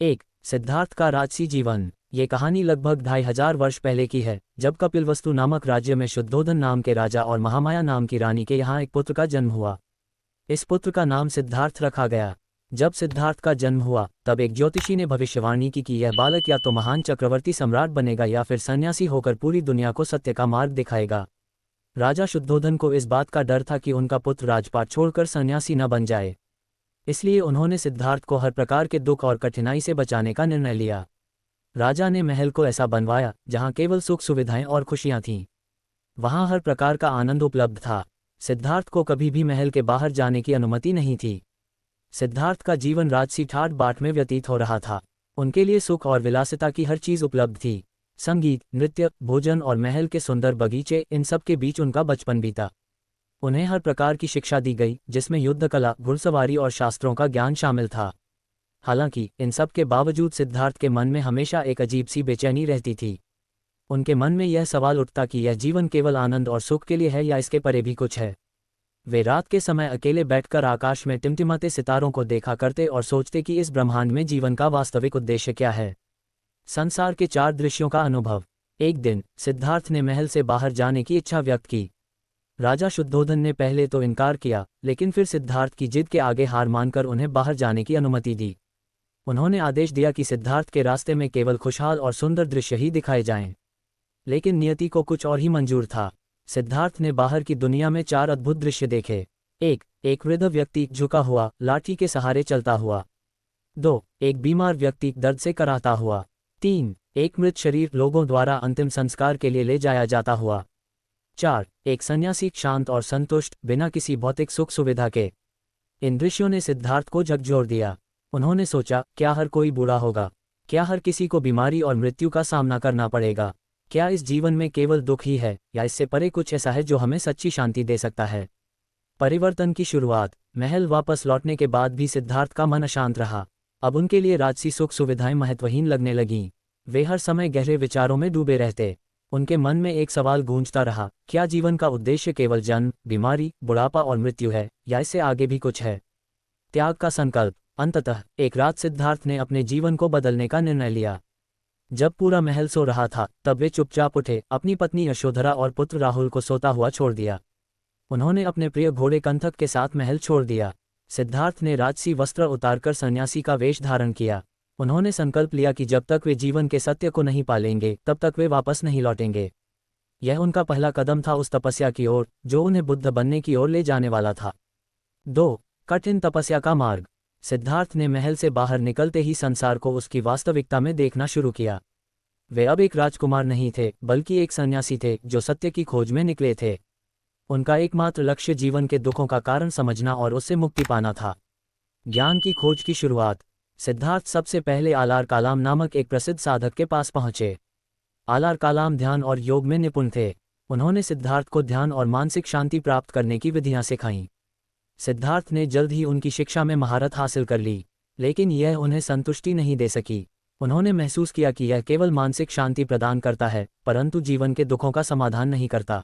एक, सिद्धार्थ का राजसी जीवन। ये कहानी लगभग 2500 वर्ष पहले की है, जब कपिलवस्तु नामक राज्य में शुद्धोधन नाम के राजा और महामाया नाम की रानी के यहाँ एक पुत्र का जन्म हुआ। इस पुत्र का नाम सिद्धार्थ रखा गया। जब सिद्धार्थ का जन्म हुआ तब एक ज्योतिषी ने भविष्यवाणी की कि यह बालक या तो महान चक्रवर्ती सम्राट बनेगा या फिर सन्यासी होकर पूरी दुनिया को सत्य का मार्ग दिखाएगा। राजा शुद्धोधन को इस बात का डर था कि उनका पुत्र राजपाट छोड़कर सन्यासी न बन जाए, इसलिए उन्होंने सिद्धार्थ को हर प्रकार के दुख और कठिनाई से बचाने का निर्णय लिया। राजा ने महल को ऐसा बनवाया जहां केवल सुख सुविधाएं और खुशियां थीं। वहां हर प्रकार का आनंद उपलब्ध था। सिद्धार्थ को कभी भी महल के बाहर जाने की अनुमति नहीं थी। सिद्धार्थ का जीवन राजसी ठाट बाट में व्यतीत हो रहा था। उनके लिए सुख और विलासिता की हर चीज उपलब्ध थी। संगीत, नृत्य, भोजन और महल के सुंदर बगीचे, इन सब के बीच उनका बचपन बीता। उन्हें हर प्रकार की शिक्षा दी गई, जिसमें युद्ध कला, घुड़सवारी और शास्त्रों का ज्ञान शामिल था। हालांकि इन सब के बावजूद सिद्धार्थ के मन में हमेशा एक अजीब सी बेचैनी रहती थी। उनके मन में यह सवाल उठता कि यह जीवन केवल आनंद और सुख के लिए है या इसके परे भी कुछ है। वे रात के समय अकेले बैठकर आकाश में टिमटिमाते सितारों को देखा करते और सोचते कि इस ब्रह्मांड में जीवन का वास्तविक उद्देश्य क्या है। संसार के 4 दृश्यों का अनुभव। एक दिन सिद्धार्थ ने महल से बाहर जाने की इच्छा व्यक्त की। राजा शुद्धोधन ने पहले तो इनकार किया, लेकिन फिर सिद्धार्थ की जिद के आगे हार मानकर उन्हें बाहर जाने की अनुमति दी। उन्होंने आदेश दिया कि सिद्धार्थ के रास्ते में केवल खुशहाल और सुंदर दृश्य ही दिखाए जाएं। लेकिन नियति को कुछ और ही मंजूर था। सिद्धार्थ ने बाहर की दुनिया में 4 अद्भुत दृश्य देखे। एक वृद्ध व्यक्ति झुका हुआ लाठी के सहारे चलता हुआ। 2, एक बीमार व्यक्ति दर्द से कराहता हुआ। 3, एक मृत शरीर लोगों द्वारा अंतिम संस्कार के लिए ले जाया जाता हुआ। 4, एक सन्यासी शांत और संतुष्ट, बिना किसी भौतिक सुख सुविधा के। इन दृश्यों ने सिद्धार्थ को झकझोर दिया। उन्होंने सोचा, क्या हर कोई बूढ़ा होगा? क्या हर किसी को बीमारी और मृत्यु का सामना करना पड़ेगा? क्या इस जीवन में केवल दुख ही है या इससे परे कुछ ऐसा है जो हमें सच्ची शांति दे सकता है? परिवर्तन की शुरुआत। महल वापस लौटने के बाद भी सिद्धार्थ का मन अशांत रहा। अब उनके लिए राजसी सुख सुविधाएं महत्वहीन लगने लगीं। वे हर समय गहरे विचारों में डूबे रहते। उनके मन में एक सवाल गूंजता रहा, क्या जीवन का उद्देश्य केवल जन्म, बीमारी, बुढ़ापा और मृत्यु है या इससे आगे भी कुछ है? त्याग का संकल्प। अंततः एक रात सिद्धार्थ ने अपने जीवन को बदलने का निर्णय लिया। जब पूरा महल सो रहा था तब वे चुपचाप उठे, अपनी पत्नी यशोधरा और पुत्र राहुल को सोता हुआ छोड़ दिया। उन्होंने अपने प्रिय घोड़े कंथक के साथ महल छोड़ दिया। सिद्धार्थ ने राजसी वस्त्र उतारकर सन्यासी का वेश धारण किया। उन्होंने संकल्प लिया कि जब तक वे जीवन के सत्य को नहीं पालेंगे तब तक वे वापस नहीं लौटेंगे। यह उनका पहला कदम था उस तपस्या की ओर जो उन्हें बुद्ध बनने की ओर ले जाने वाला था। 2, कठिन तपस्या का मार्ग। सिद्धार्थ ने महल से बाहर निकलते ही संसार को उसकी वास्तविकता में देखना शुरू किया। वे अब एक राजकुमार नहीं थे, बल्कि एक सन्यासी थे जो सत्य की खोज में निकले थे। उनका एकमात्र लक्ष्य जीवन के दुखों का कारण समझना और उससे मुक्ति पाना था। ज्ञान की खोज की शुरुआत। सिद्धार्थ सबसे पहले आलार कालाम नामक एक प्रसिद्ध साधक के पास पहुंचे। आलार कालाम ध्यान और योग में निपुण थे। उन्होंने सिद्धार्थ को ध्यान और मानसिक शांति प्राप्त करने की विधियां सिखाईं। सिद्धार्थ ने जल्द ही उनकी शिक्षा में महारत हासिल कर ली, लेकिन यह उन्हें संतुष्टि नहीं दे सकी। उन्होंने महसूस किया कि यह केवल मानसिक शांति प्रदान करता है, परंतु जीवन के दुखों का समाधान नहीं करता।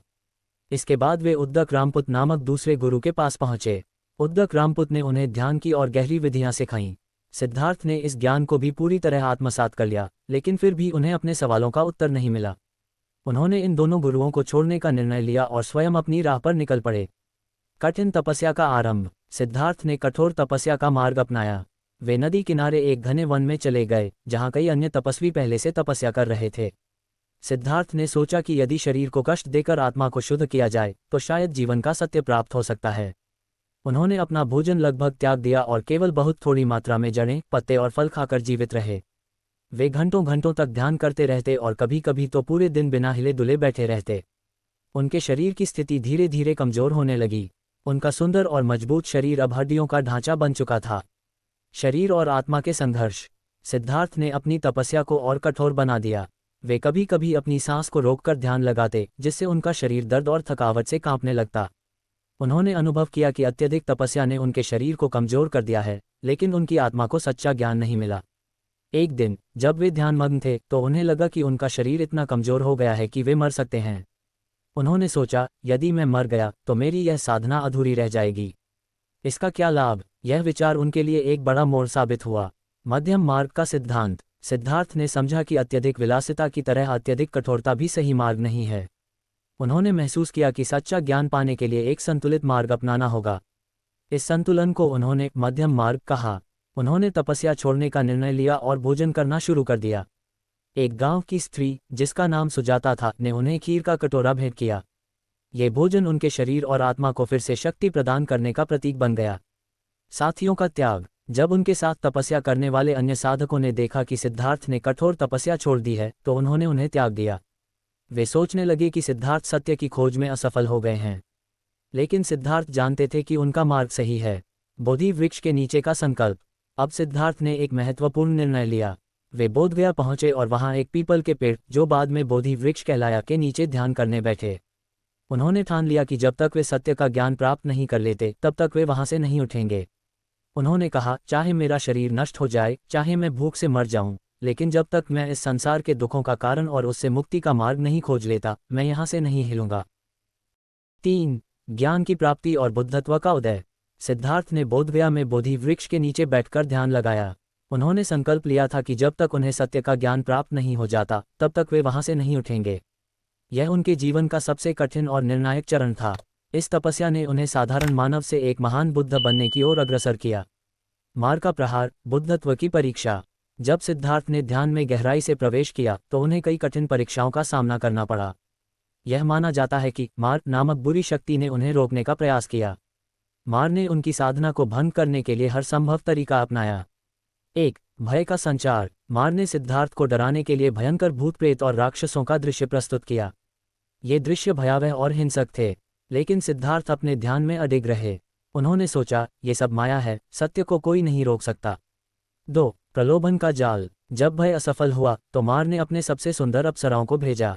इसके बाद वे उद्दक रामपुत नामक दूसरे गुरु के पास पहुंचे। उद्दक रामपुत ने उन्हें ध्यान की और गहरी विधियां सिखाईं। सिद्धार्थ ने इस ज्ञान को भी पूरी तरह आत्मसात कर लिया, लेकिन फिर भी उन्हें अपने सवालों का उत्तर नहीं मिला। उन्होंने इन दोनों गुरुओं को छोड़ने का निर्णय लिया और स्वयं अपनी राह पर निकल पड़े। कठिन तपस्या का आरंभ। सिद्धार्थ ने कठोर तपस्या का मार्ग अपनाया। वे नदी किनारे एक घने वन में चले गए, जहां कई अन्य तपस्वी पहले से तपस्या कर रहे थे। सिद्धार्थ ने सोचा कि यदि शरीर को कष्ट देकर आत्मा को शुद्ध किया जाए तो शायद जीवन का सत्य प्राप्त हो सकता है। उन्होंने अपना भोजन लगभग त्याग दिया और केवल बहुत थोड़ी मात्रा में जड़ें, पत्ते और फल खाकर जीवित रहे। वे घंटों घंटों तक ध्यान करते रहते और कभी कभी तो पूरे दिन बिना हिले डुले बैठे रहते। उनके शरीर की स्थिति धीरे धीरे कमजोर होने लगी। उनका सुंदर और मजबूत शरीर अब हड्डियों का ढांचा बन चुका था। शरीर और आत्मा के संघर्ष। सिद्धार्थ ने अपनी तपस्या को और कठोर बना दिया। वे कभी कभी अपनी सांस को रोककर ध्यान लगाते, जिससे उनका शरीर दर्द और थकावट से कांपने लगता। उन्होंने अनुभव किया कि अत्यधिक तपस्या ने उनके शरीर को कमजोर कर दिया है, लेकिन उनकी आत्मा को सच्चा ज्ञान नहीं मिला। एक दिन जब वे ध्यानमग्न थे तो उन्हें लगा कि उनका शरीर इतना कमजोर हो गया है कि वे मर सकते हैं। उन्होंने सोचा, यदि मैं मर गया तो मेरी यह साधना अधूरी रह जाएगी। इसका क्या लाभ? यह विचार उनके लिए एक बड़ा मोड़ साबित हुआ। मध्यम मार्ग का सिद्धांत। सिद्धार्थ ने समझा कि अत्यधिक विलासिता की तरह अत्यधिक कठोरता भी सही मार्ग नहीं है। उन्होंने महसूस किया कि सच्चा ज्ञान पाने के लिए एक संतुलित मार्ग अपनाना होगा। इस संतुलन को उन्होंने मध्यम मार्ग कहा। उन्होंने तपस्या छोड़ने का निर्णय लिया और भोजन करना शुरू कर दिया। एक गांव की स्त्री, जिसका नाम सुजाता था, ने उन्हें खीर का कटोरा भेंट किया। ये भोजन उनके शरीर और आत्मा को फिर से शक्ति प्रदान करने का प्रतीक बन गया। साथियों का त्याग। जब उनके साथ तपस्या करने वाले अन्य साधकों ने देखा कि सिद्धार्थ ने कठोर तपस्या छोड़ दी है, तो उन्होंने उन्हें त्याग दिया। वे सोचने लगे कि सिद्धार्थ सत्य की खोज में असफल हो गए हैं। लेकिन सिद्धार्थ जानते थे कि उनका मार्ग सही है। बोधि वृक्ष के नीचे का संकल्प। अब सिद्धार्थ ने एक महत्वपूर्ण निर्णय लिया। वे बोधगया पहुंचे और वहां एक पीपल के पेड़, जो बाद में बोधि वृक्ष कहलाया, के नीचे ध्यान करने बैठे। उन्होंने ठान लिया कि जब तक वे सत्य का ज्ञान प्राप्त नहीं कर लेते, तब तक वे वहां से नहीं उठेंगे। उन्होंने कहा, चाहे मेरा शरीर नष्ट हो जाए, चाहे मैं भूख से मर जाऊं, लेकिन जब तक मैं इस संसार के दुखों का कारण और उससे मुक्ति का मार्ग नहीं खोज लेता, मैं यहां से नहीं हिलूंगा। 3. ज्ञान की प्राप्ति और बुद्धत्व का उदय। सिद्धार्थ ने बोधगया में बोधि वृक्ष के नीचे बैठकर ध्यान लगाया। उन्होंने संकल्प लिया था कि जब तक उन्हें सत्य का ज्ञान प्राप्त नहीं हो जाता, तब तक वे वहां से नहीं उठेंगे। यह उनके जीवन का सबसे कठिन और निर्णायक चरण था। इस तपस्या ने उन्हें साधारण मानव से एक महान बुद्ध बनने की ओर अग्रसर किया। मार का प्रहार, बुद्धत्व की परीक्षा। जब सिद्धार्थ ने ध्यान में गहराई से प्रवेश किया, तो उन्हें कई कठिन परीक्षाओं का सामना करना पड़ा। यह माना जाता है कि मार नामक बुरी शक्ति ने उन्हें रोकने का प्रयास किया। मार ने उनकी साधना को भंग करने के लिए हर संभव तरीका अपनाया। 1. भय का संचार। मार ने सिद्धार्थ को डराने के लिए भयंकर भूत प्रेत और राक्षसों का दृश्य प्रस्तुत किया। ये दृश्य भयावह और हिंसक थे, लेकिन सिद्धार्थ अपने ध्यान में अडिग रहे। उन्होंने सोचा, ये सब माया है, सत्य को कोई नहीं रोक सकता। 2. प्रलोभन का जाल। जब भय असफल हुआ, तो मार ने अपने सबसे सुंदर अप्सराओं को भेजा।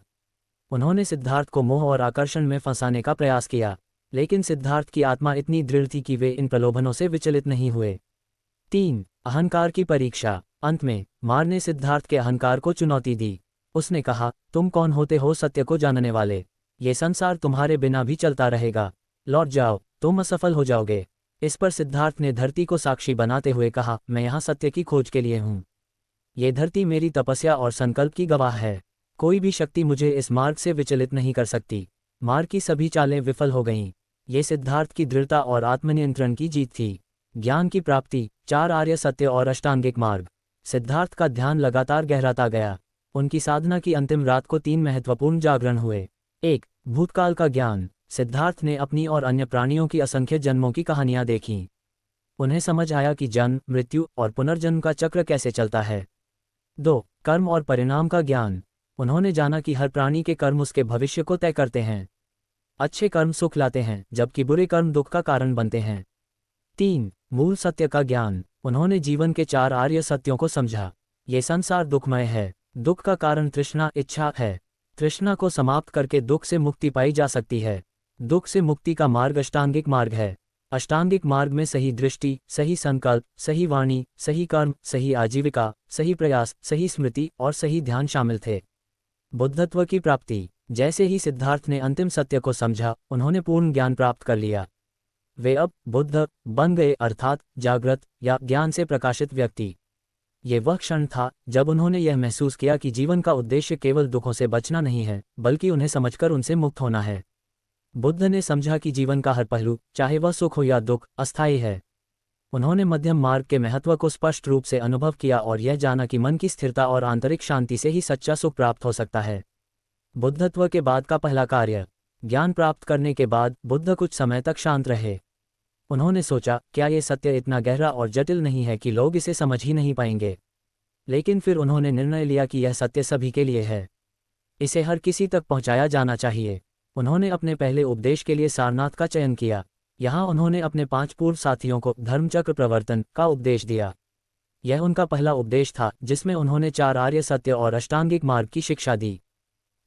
उन्होंने सिद्धार्थ को मोह और आकर्षण में फंसाने का प्रयास किया, लेकिन सिद्धार्थ की आत्मा इतनी दृढ़ थी कि वे इन प्रलोभनों से विचलित नहीं हुए। 3. अहंकार की परीक्षा। अंत में मार ने सिद्धार्थ के अहंकार को चुनौती दी। उसने कहा, तुम कौन होते हो सत्य को जानने वाले? ये संसार तुम्हारे बिना भी चलता रहेगा। लौट जाओ, तुम असफल हो जाओगे। इस पर सिद्धार्थ ने धरती को साक्षी बनाते हुए कहा, मैं यहाँ सत्य की खोज के लिए हूँ। ये धरती मेरी तपस्या और संकल्प की गवाह है। कोई भी शक्ति मुझे इस मार्ग से विचलित नहीं कर सकती। मार की सभी चालें विफल हो गईं। ये सिद्धार्थ की दृढ़ता और आत्मनियंत्रण की जीत थी। ज्ञान की प्राप्ति, 4 आर्य सत्य और अष्टांगिक मार्ग। सिद्धार्थ का ध्यान लगातार गहराता गया। उनकी साधना की अंतिम रात को 3 महत्वपूर्ण जागरण हुए। 1. भूतकाल का ज्ञान। सिद्धार्थ ने अपनी और अन्य प्राणियों की असंख्य जन्मों की कहानियां देखीं। उन्हें समझ आया कि जन्म, मृत्यु और पुनर्जन्म का चक्र कैसे चलता है। 2. कर्म और परिणाम का ज्ञान। उन्होंने जाना कि हर प्राणी के कर्म उसके भविष्य को तय करते हैं। अच्छे कर्म सुख लाते हैं, जबकि बुरे कर्म दुख का कारण बनते हैं। 3. मूल सत्य का ज्ञान। उन्होंने जीवन के 4 आर्य सत्यों को समझा। ये संसार दुखमय है। दुख का कारण तृष्णा, इच्छा है। तृष्णा को समाप्त करके दुख से मुक्ति पाई जा सकती है। दुख से मुक्ति का मार्ग अष्टांगिक मार्ग है। अष्टांगिक मार्ग में सही दृष्टि, सही संकल्प, सही वाणी, सही कर्म, सही आजीविका, सही प्रयास, सही स्मृति और सही ध्यान शामिल थे। बुद्धत्व की प्राप्ति। जैसे ही सिद्धार्थ ने अंतिम सत्य को समझा, उन्होंने पूर्ण ज्ञान प्राप्त कर लिया। वे अब बुद्ध बन गए, अर्थात जागृत या ज्ञान से प्रकाशित व्यक्ति। ये वह क्षण था जब उन्होंने यह महसूस किया कि जीवन का उद्देश्य केवल दुखों से बचना नहीं है, बल्कि उन्हें समझकर उनसे मुक्त होना है। बुद्ध ने समझा कि जीवन का हर पहलू, चाहे वह सुख हो या दुख, अस्थायी है। उन्होंने मध्यम मार्ग के महत्व को स्पष्ट रूप से अनुभव किया और यह जाना कि मन की स्थिरता और आंतरिक शांति से ही सच्चा सुख प्राप्त हो सकता है। बुद्धत्व के बाद का पहला कार्य। ज्ञान प्राप्त करने के बाद बुद्ध कुछ समय तक शांत रहे। उन्होंने सोचा, क्या ये सत्य इतना गहरा और जटिल नहीं है कि लोग इसे समझ ही नहीं पाएंगे? लेकिन फिर उन्होंने निर्णय लिया कि यह सत्य सभी के लिए है। इसे हर किसी तक पहुंचाया जाना चाहिए। उन्होंने अपने पहले उपदेश के लिए सारनाथ का चयन किया। यहाँ उन्होंने अपने 5 पूर्व साथियों को धर्मचक्र प्रवर्तन का उपदेश दिया। यह उनका पहला उपदेश था, जिसमें उन्होंने 4 आर्य सत्य और अष्टांगिक मार्ग की शिक्षा दी।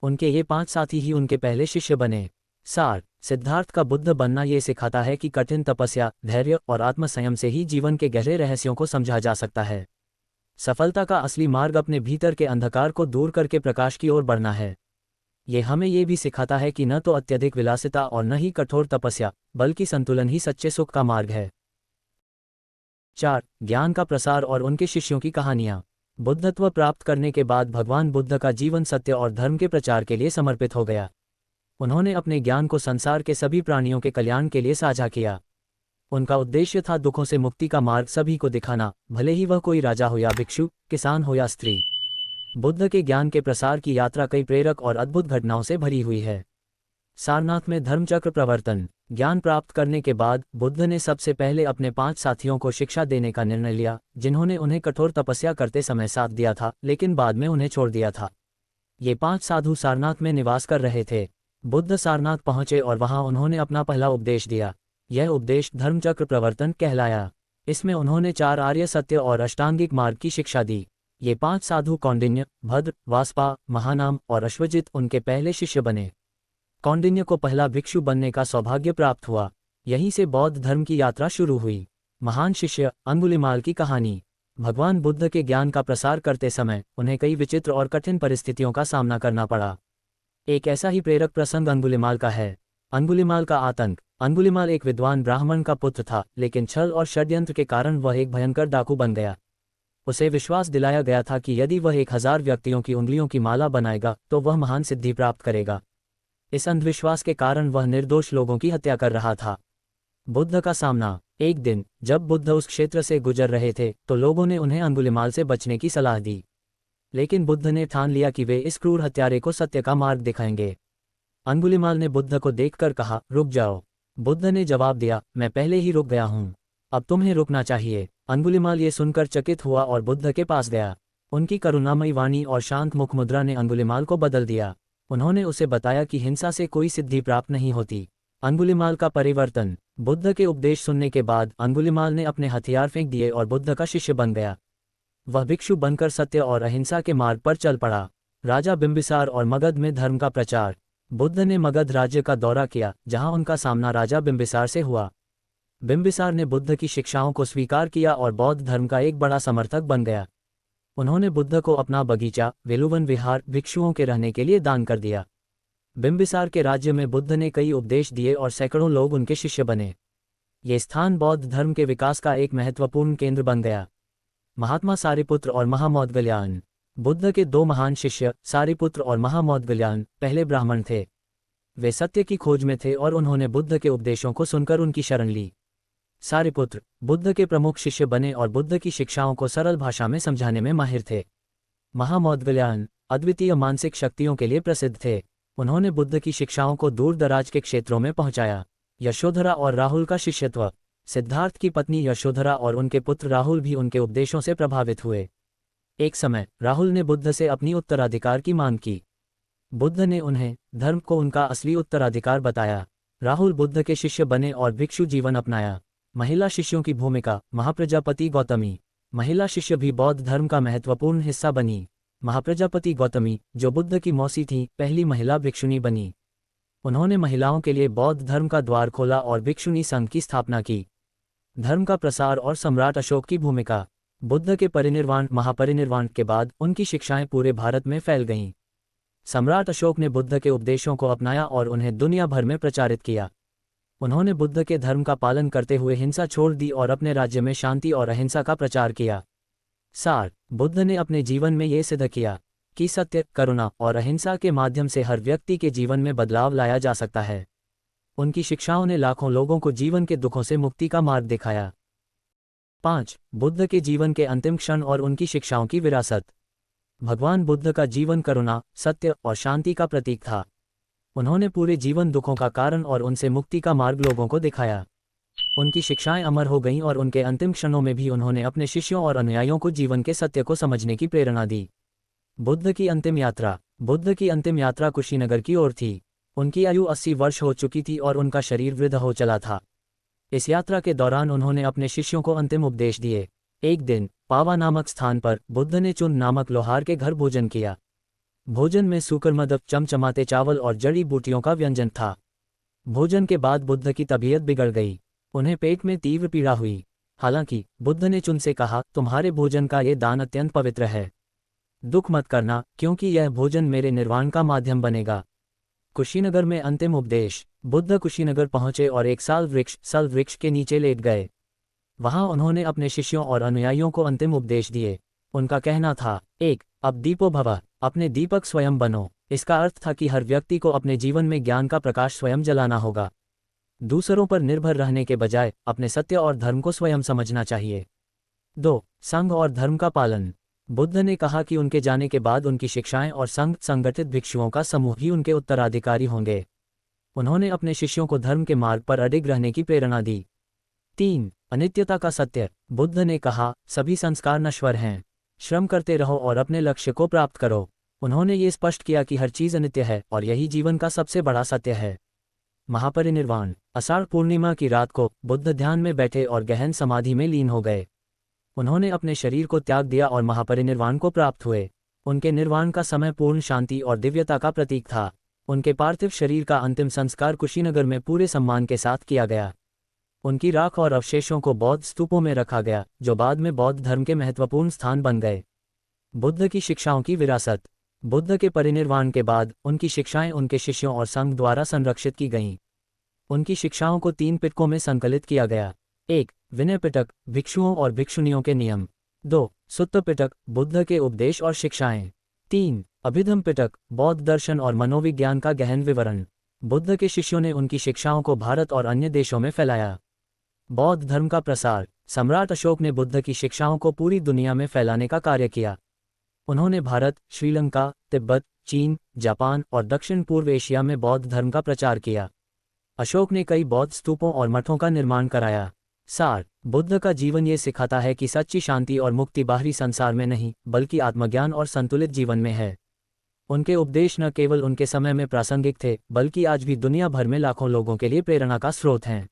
उनके ये 5 साथी ही उनके पहले शिष्य बने। सार। सिद्धार्थ का बुद्ध बनना ये सिखाता है कि कठिन तपस्या, धैर्य और आत्मसंयम से ही जीवन के गहरे रहस्यों को समझा जा सकता है। सफलता का असली मार्ग अपने भीतर के अंधकार को दूर करके प्रकाश की ओर बढ़ना है। ये हमें ये भी सिखाता है कि न तो अत्यधिक विलासिता और न ही कठोर तपस्या, बल्कि संतुलन ही सच्चे सुख का मार्ग है। 4. ज्ञान का प्रसार और उनके शिष्यों की कहानियाँ। बुद्धत्व प्राप्त करने के बाद भगवान बुद्ध का जीवन सत्य और धर्म के प्रचार के लिए समर्पित हो गया। उन्होंने अपने ज्ञान को संसार के सभी प्राणियों के कल्याण के लिए साझा किया। उनका उद्देश्य था दुखों से मुक्ति का मार्ग सभी को दिखाना, भले ही वह कोई राजा हो या भिक्षु, किसान हो या स्त्री। बुद्ध के ज्ञान के प्रसार की यात्रा कई प्रेरक और अद्भुत घटनाओं से भरी हुई है। सारनाथ में धर्मचक्र प्रवर्तन। ज्ञान प्राप्त करने के बाद बुद्ध ने सबसे पहले अपने 5 साथियों को शिक्षा देने का निर्णय लिया, जिन्होंने उन्हें कठोर तपस्या करते समय साथ दिया था लेकिन बाद में उन्हें छोड़ दिया था। ये 5 साधु सारनाथ में निवास कर रहे थे। बुद्ध सारनाथ पहुंचे और वहां उन्होंने अपना पहला उपदेश दिया। यह उपदेश धर्मचक्र प्रवर्तन कहलाया। इसमें उन्होंने 4 आर्य सत्य और अष्टांगिक मार्ग की शिक्षा दी। ये 5 साधु कौंडिन्य, भद्र, वास्पा, महानाम और अश्वजित उनके पहले शिष्य बने। कौंडिन्य को पहला भिक्षु बनने का सौभाग्य प्राप्त हुआ। यहीं से बौद्ध धर्म की यात्रा शुरू हुई। महान शिष्य अंगुलिमाल की कहानी। भगवान बुद्ध के ज्ञान का प्रसार करते समय उन्हें कई विचित्र और कठिन परिस्थितियों का सामना करना पड़ा। एक ऐसा ही प्रेरक प्रसंग अंगुलिमाल का है। अंगुलिमाल का आतंक। अंगुलिमाल एक विद्वान ब्राह्मण का पुत्र था, लेकिन छल और षड्यंत्र के कारण वह एक भयंकर डाकू बन गया। उसे विश्वास दिलाया गया था कि यदि वह 1000 व्यक्तियों की उंगलियों की माला बनाएगा तो वह महान सिद्धि प्राप्त करेगा। इस अंधविश्वास के कारण वह निर्दोष लोगों की हत्या कर रहा था। बुद्ध का सामना। एक दिन जब बुद्ध उस क्षेत्र से गुजर रहे थे तो लोगों ने उन्हें अंगुलिमाल से बचने की सलाह दी, लेकिन बुद्ध ने ठान लिया कि वे इस क्रूर हत्यारे को सत्य का मार्ग दिखाएंगे। अंगुलिमाल ने बुद्ध को देखकर कहा, रुक जाओ। बुद्ध ने जवाब दिया, मैं पहले ही रुक गया हूँ, अब तुम्हें रुकना चाहिए। अंगुलिमाल ये सुनकर चकित हुआ और बुद्ध के पास गया। उनकी करुणामयी वाणी और शांत मुख मुद्रा ने अंगुलिमाल को बदल दिया। उन्होंने उसे बताया कि हिंसा से कोई सिद्धि प्राप्त नहीं होती। अंगुलिमाल का परिवर्तन। बुद्ध के उपदेश सुनने के बाद अंगुलिमाल ने अपने हथियार फेंक दिए और बुद्ध का शिष्य बन गया। वह भिक्षु बनकर सत्य और अहिंसा के मार्ग पर चल पड़ा। राजा बिंबिसार और मगध में धर्म का प्रचार। बुद्ध ने मगध राज्य का दौरा किया, जहां उनका सामना राजा बिंबिसार से हुआ। बिंबिसार ने बुद्ध की शिक्षाओं को स्वीकार किया और बौद्ध धर्म का एक बड़ा समर्थक बन गया। उन्होंने बुद्ध को अपना बगीचा, वेलुवन विहार, भिक्षुओं के रहने के लिए दान कर दिया। बिंबिसार के राज्य में बुद्ध ने कई उपदेश दिए और सैकड़ों लोग उनके शिष्य बने। ये स्थान बौद्ध धर्म के विकास का एक महत्वपूर्ण केंद्र बन गया। महात्मा सारिपुत्र और महामौदगल्याण। बुद्ध के 2 महान शिष्य सारिपुत्र और महामौदगल्याण पहले ब्राह्मण थे। वे सत्य की खोज में थे और उन्होंने बुद्ध के उपदेशों को सुनकर उनकी शरण ली। सारिपुत्र बुद्ध के प्रमुख शिष्य बने और बुद्ध की शिक्षाओं को सरल भाषा में समझाने में माहिर थे। महामौदगल्याण अद्वितीय मानसिक शक्तियों के लिए प्रसिद्ध थे। उन्होंने बुद्ध की शिक्षाओं को दूर दराज के क्षेत्रों में पहुंचाया। यशोधरा और राहुल का शिष्यत्व। सिद्धार्थ की पत्नी यशोधरा और उनके पुत्र राहुल भी उनके उपदेशों से प्रभावित हुए। एक समय राहुल ने बुद्ध से अपनी उत्तराधिकार की मांग की। बुद्ध ने उन्हें धर्म को उनका असली उत्तराधिकार बताया। राहुल बुद्ध के शिष्य बने और भिक्षु जीवन अपनाया। महिला शिष्यों की भूमिका। महाप्रजापति गौतमी। महिला शिष्य भी बौद्ध धर्म का महत्वपूर्ण हिस्सा बनी। महाप्रजापति गौतमी, जो बुद्ध की मौसी थीं, पहली महिला भिक्षुणी बनी। उन्होंने महिलाओं के लिए बौद्ध धर्म का द्वार खोला और भिक्षुणी संघ की स्थापना की। धर्म का प्रसार और सम्राट अशोक की भूमिका। बुद्ध के परिनिर्वाण महापरिनिर्वाण के बाद उनकी शिक्षाएं पूरे भारत में फैल गईं। सम्राट अशोक ने बुद्ध के उपदेशों को अपनाया और उन्हें दुनिया भर में प्रचारित किया। उन्होंने बुद्ध के धर्म का पालन करते हुए हिंसा छोड़ दी और अपने राज्य में शांति और अहिंसा का प्रचार किया। सार। बुद्ध ने अपने जीवन में ये सिद्ध किया कि सत्य, करुणा और अहिंसा के माध्यम से हर व्यक्ति के जीवन में बदलाव लाया जा सकता है। उनकी शिक्षाओं ने लाखों लोगों को जीवन के दुखों से मुक्ति का मार्ग दिखाया। 5. बुद्ध के जीवन के अंतिम क्षण और उनकी शिक्षाओं की विरासत। भगवान बुद्ध का जीवन करुणा, सत्य और शांति का प्रतीक था। उन्होंने पूरे जीवन दुखों का कारण और उनसे मुक्ति का मार्ग लोगों को दिखाया। उनकी शिक्षाएं अमर हो गईं और उनके अंतिम क्षणों में भी उन्होंने अपने शिष्यों और अनुयायियों को जीवन के सत्य को समझने की प्रेरणा दी। बुद्ध की अंतिम यात्रा। बुद्ध की अंतिम यात्रा कुशीनगर की ओर थी। उनकी आयु 80 वर्ष हो चुकी थी और उनका शरीर वृद्ध हो चला था। इस यात्रा के दौरान उन्होंने अपने शिष्यों को अंतिम उपदेश दिए। एक दिन पावा नामक स्थान पर बुद्ध ने चुन नामक लोहार के घर भोजन किया। भोजन में सूकरमदप, चमचमाते चावल और जड़ी बूटियों का व्यंजन था। भोजन के बाद बुद्ध की तबीयत बिगड़ गई। उन्हें पेट में तीव्र पीड़ा हुई। हालांकि बुद्ध ने चुन से कहा, तुम्हारे भोजन का ये दान अत्यंत पवित्र है। दुख मत करना, क्योंकि यह भोजन मेरे निर्वाण का माध्यम बनेगा। कुशीनगर में अंतिम उपदेश। बुद्ध कुशीनगर पहुंचे और एक साल वृक्ष के नीचे लेट गए। वहां उन्होंने अपने शिष्यों और अनुयायियों को अंतिम उपदेश दिए। उनका कहना था, 1. अब दीपो भव, अपने दीपक स्वयं बनो। इसका अर्थ था कि हर व्यक्ति को अपने जीवन में ज्ञान का प्रकाश स्वयं जलाना होगा। दूसरों पर निर्भर रहने के बजाय अपने सत्य और धर्म को स्वयं समझना चाहिए। 2. संघ और धर्म का पालन। बुद्ध ने कहा कि उनके जाने के बाद उनकी शिक्षाएं और संघ संगठित भिक्षुओं का समूह ही उनके उत्तराधिकारी होंगे। उन्होंने अपने शिष्यों को धर्म के मार्ग पर अडिग रहने की प्रेरणा दी। 3. अनित्यता का सत्य। बुद्ध ने कहा, सभी संस्कार नश्वर हैं, श्रम करते रहो और अपने लक्ष्य को प्राप्त करो। उन्होंने ये स्पष्ट किया कि हर चीज़ अनित्य है और यही जीवन का सबसे बड़ा सत्य है। महापरिनिर्वाण। आषाढ़ पूर्णिमा की रात को बुद्ध ध्यान में बैठे और गहन समाधि में लीन हो गए। उन्होंने अपने शरीर को त्याग दिया और महापरिनिर्वाण को प्राप्त हुए। उनके निर्वाण का समय पूर्ण शांति और दिव्यता का प्रतीक था। उनके पार्थिव शरीर का अंतिम संस्कार कुशीनगर में पूरे सम्मान के साथ किया गया। उनकी राख और अवशेषों को बौद्ध स्तूपों में रखा गया, जो बाद में बौद्ध धर्म के महत्वपूर्ण स्थान बन गए। बुद्ध की शिक्षाओं की विरासत। बुद्ध के परिनिर्वाण के बाद उनकी शिक्षाएं उनके शिष्यों और संघ द्वारा संरक्षित की गईं। उनकी शिक्षाओं को 3 पिटकों में संकलित किया गया। 1. विनय पिटक, भिक्षुओं और भिक्षुणियों के नियम। 2. सुत्त पिटक, बुद्ध के उपदेश और शिक्षाएं। 3. अभिधम पिटक, बौद्ध दर्शन और मनोविज्ञान का गहन विवरण। बुद्ध के शिष्यों ने उनकी शिक्षाओं को भारत और अन्य देशों में फैलाया। बौद्ध धर्म का प्रसार। सम्राट अशोक ने बुद्ध की शिक्षाओं को पूरी दुनिया में फैलाने का कार्य किया। उन्होंने भारत, श्रीलंका, तिब्बत, चीन, जापान और दक्षिण पूर्व एशिया में बौद्ध धर्म का प्रचार किया। अशोक ने कई बौद्ध स्तूपों और मठों का निर्माण कराया। सार। बुद्ध का जीवन ये सिखाता है कि सच्ची शांति और मुक्ति बाहरी संसार में नहीं, बल्कि आत्मज्ञान और संतुलित जीवन में है। उनके उपदेश न केवल उनके समय में प्रासंगिक थे, बल्कि आज भी दुनिया भर में लाखों लोगों के लिए प्रेरणा का स्रोत हैं।